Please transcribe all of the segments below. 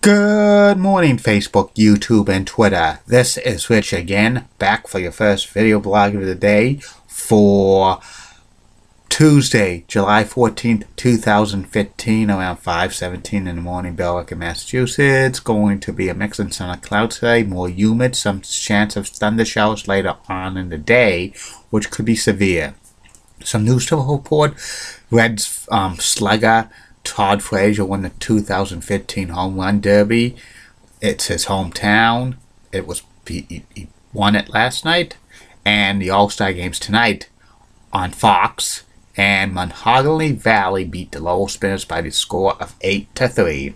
Good morning, Facebook, YouTube, and Twitter. This is Rich again, back for your first video blog of the day for Tuesday, July 14th, 2015, around 5:17 in the morning, Billerica, Massachusetts. Going to be a mix and sun of clouds today, more humid, some chance of thunder showers later on in the day, which could be severe. Some news to report: Reds slugger Todd Frazier won the 2015 Home Run Derby. It's his hometown. He won it last night, and the All-Star Game's tonight on Fox. And Monongalia Valley beat the Lowell Spinners by the score of 8-3.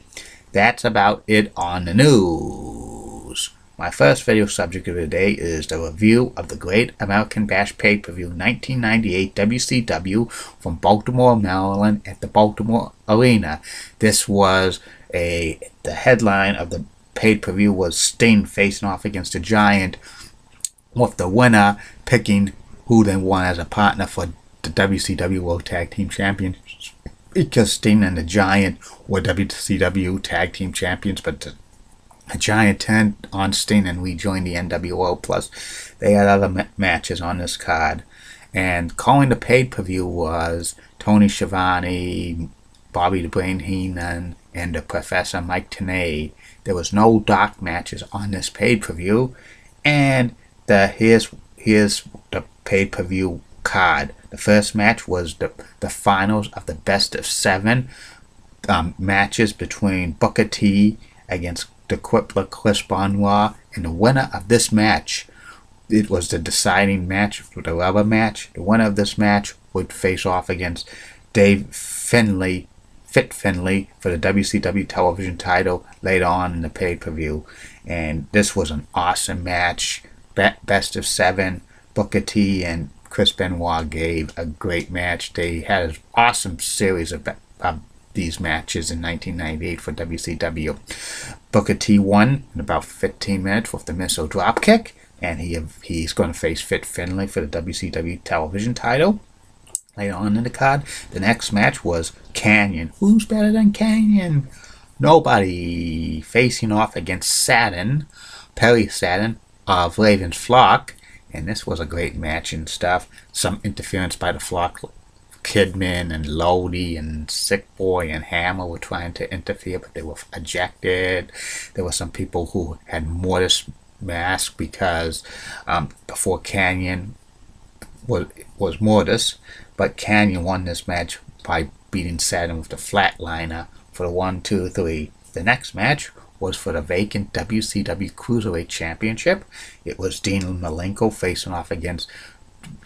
That's about it on the news. My first video subject of the day is the review of the Great American Bash Pay-Per-View 1998 WCW from Baltimore, Maryland at the Baltimore Arena. This was the headline of the pay-per-view was Sting facing off against the Giant, with the winner picking who then won as a partner for the WCW World Tag Team Champions, because Sting and the Giant were WCW Tag Team Champions, but the Giant turned on Sting and rejoined the NWO. Plus, they had other matches on this card. And calling the pay-per-view was Tony Schiavone, Bobby the Brain Heenan, and the Professor Mike Tenay. There was no dark matches on this pay-per-view. And here's the pay-per-view card. The first match was the finals of the best of 7 matches between Booker T against the Crippler Chris Benoit, and the winner of this match, it was the deciding match for the rubber match. The winner of this match would face off against Dave Finlay, Fit Finlay, for the WCW television title later on in the pay-per-view. And this was an awesome match. Best of 7. Booker T and Chris Benoit gave a great match. They had an awesome series of these matches in 1998 for WCW. Booker T won in about 15 minutes with the missile dropkick, and he's going to face Fit Finlay for the WCW television title later on in the card. The next match was Kanyon. Who's better than Kanyon? Nobody. Facing off against Saturn, Perry Saturn of Raven's Flock, and this was a great match and stuff. Some interference by the Flock. Kidman and Lodi and Sick Boy and Hammer were trying to interfere, but they were ejected. There were some people who had Mortis mask because before Kanyon was Mortis, but Kanyon won this match by beating Saturn with the flatliner for the 1, 2, 3. The next match was for the vacant WCW Cruiserweight Championship. It was Dean Malenko facing off against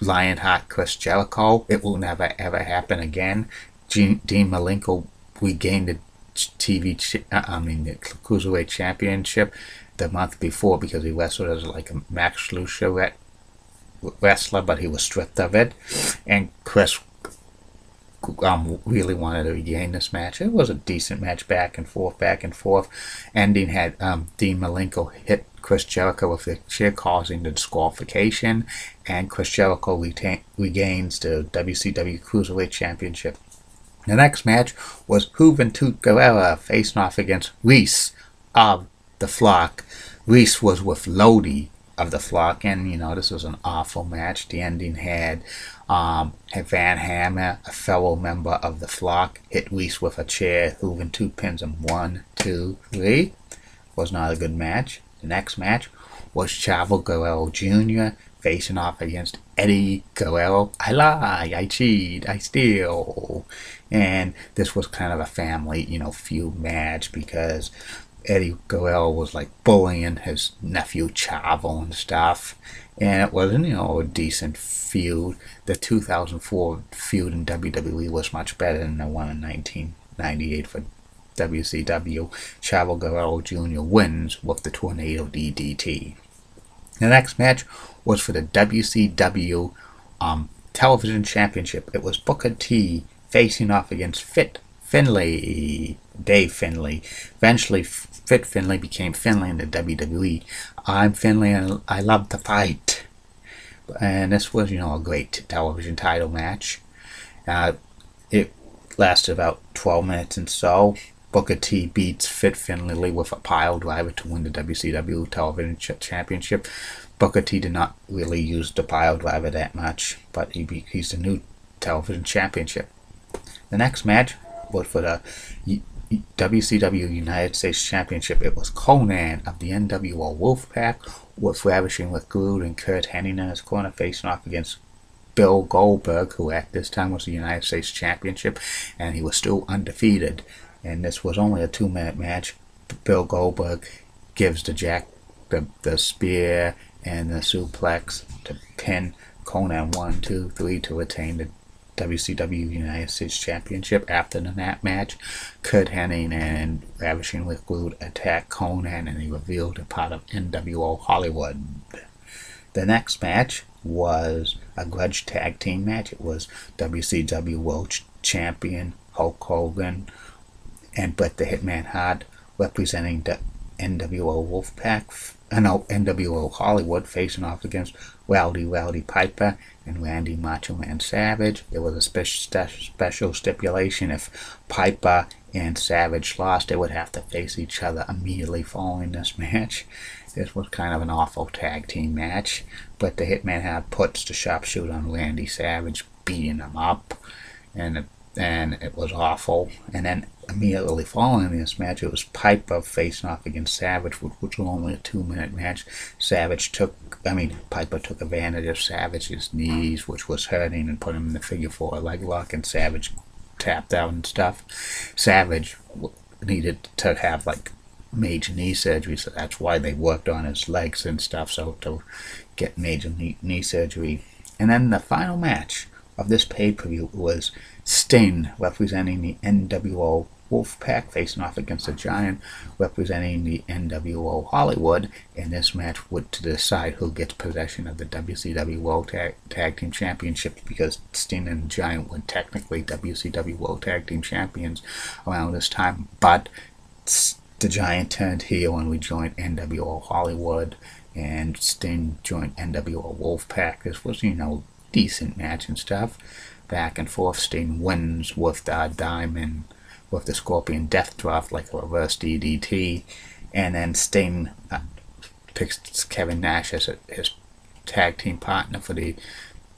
Lionheart Chris Jericho. It will never ever happen again. Dean Malenko regained the the Cruiserweight Championship the month before because he wrestled as like a Max Lucha wrestler, but he was stripped of it. And Chris really wanted to regain this match. It was a decent match, back and forth. Ending had Dean Malenko hit Chris Jericho with the chair, causing the disqualification, and Chris Jericho regains the WCW Cruiserweight Championship. The next match was Juventud Guerrera facing off against Reese of the Flock. Reese was with Lodi of the Flock, and this was an awful match. The ending had Van Hammer, a fellow member of the Flock, hit Reese with a chair. Juventud pins him 1, 2, 3. Was not a good match. The next match was Chavo Guerrero Jr. facing off against Eddie Guerrero. I lie, I cheat, I steal. And this was kind of a family, feud match, because Eddie Guerrero was like bullying his nephew Chavo and stuff. And it wasn't, a decent feud. The 2004 feud in WWE was much better than the one in 1998 for WCW. Chavo Guerrero Jr. wins with the Tornado DDT. The next match was for the WCW Television Championship. It was Booker T facing off against Fit Finlay, Dave Finlay. Eventually, Fit Finlay became Finlay in the WWE. I'm Finlay and I love to fight. And this was, a great television title match. It lasted about 12 minutes and so. Booker T beats Fit Finlay with a pile driver to win the WCW Television Championship. Booker T did not really use the pile driver that much, but he's the new Television Championship. The next match was for the WCW United States Championship. It was Konnan of the NWO Wolfpack with Ravishing Rick Rude and Curt Hennig in his corner, facing off against Bill Goldberg, who at this time was the United States Championship, and he was still undefeated. And this was only a 2-minute match. Bill Goldberg gives the Jack the spear and the suplex to pin Konnan 1, 2, 3 to retain the WCW United States Championship. After that match, Curt Hennig and Ravishing Rick Rude attacked Konnan, and he revealed a part of NWO Hollywood. The next match was a grudge tag team match. It was WCW World Champion Hulk Hogan and Bret the Hitman Hart representing the NWO Wolfpack, NWO Hollywood, facing off against Rowdy Piper and Randy Macho Man Savage. There was a special stipulation: if Piper and Savage lost, they would have to face each other immediately following this match. This was kind of an awful tag team match, but the Hitman Hart puts the sharpshooter on Randy Savage, beating him up, and it was awful. And then immediately following this match, it was Piper facing off against Savage, which was only a 2-minute match. Piper took advantage of Savage's knees, which was hurting, and put him in the figure 4 leg lock, and Savage tapped out and stuff. Savage needed to have major knee surgery, so that's why they worked on his legs and stuff, so to get major knee surgery. And then the final match of this pay-per-view was Sting representing the NWO Wolfpack facing off against the Giant representing the NWO Hollywood, and this match would to decide who gets possession of the WCW World Tag Team Championship, because Sting and the Giant were technically WCW World Tag Team Champions around this time, but the Giant turned heel and we joined NWO Hollywood, and Sting joined NWO Wolfpack. This was, decent match and stuff. Back and forth. Sting wins with the Diamond, with the Scorpion Death Drop, like a reverse DDT, and then Sting picks Kevin Nash as his tag team partner for the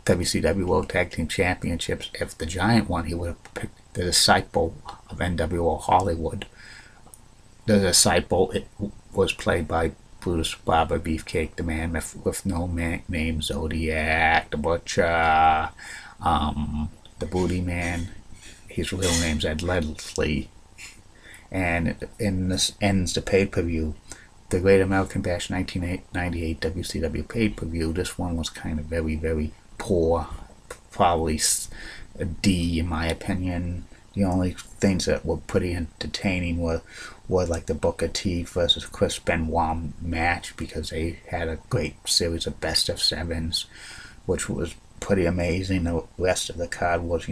WCW World Tag Team Championships. If the Giant won, he would have picked the disciple of NWO Hollywood. The disciple, it was played by Brutus Barber Beefcake, the Man with No Name, Zodiac, the Butcher, the Booty Man. His real name's Ed Leslie. And this ends the pay-per-view. The Great American Bash 1998 WCW pay-per-view. This one was kind of very, very poor. Probably a D in my opinion. The only things that were pretty entertaining were like the Booker T versus Chris Benoit match, because they had a great series of best of sevens, which was pretty amazing. The rest of the card was,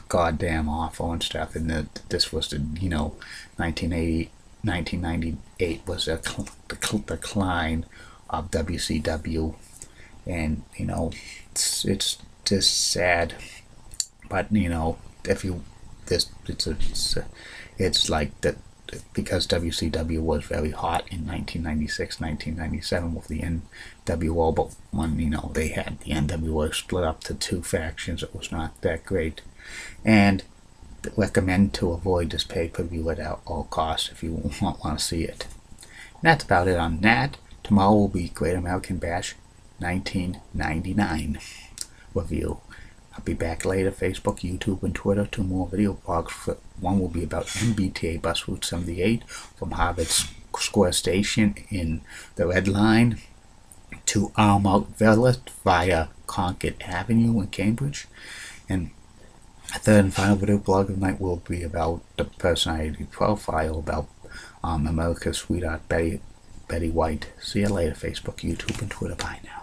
goddamn awful and stuff. And this was the, 1998 was the decline of WCW, and it's just sad. But if you it's like that, because WCW was very hot in 1996, 1997 with the NWO, but when they had the NWO split up to 2 factions, it was not that great. And recommend to avoid this pay-per-view at all costs if you want to see it. And that's about it on that. Tomorrow will be Great American Bash 1999 review. I'll be back later, Facebook, YouTube, and Twitter, 2 more video blogs. One will be about MBTA Bus Route 78 from Harvard Square Station in the Red Line to Almouth Village via Concord Avenue in Cambridge. And a third and final video blog of the night will be about the personality profile about America's sweetheart Betty White. See you later, Facebook, YouTube, and Twitter. Bye now.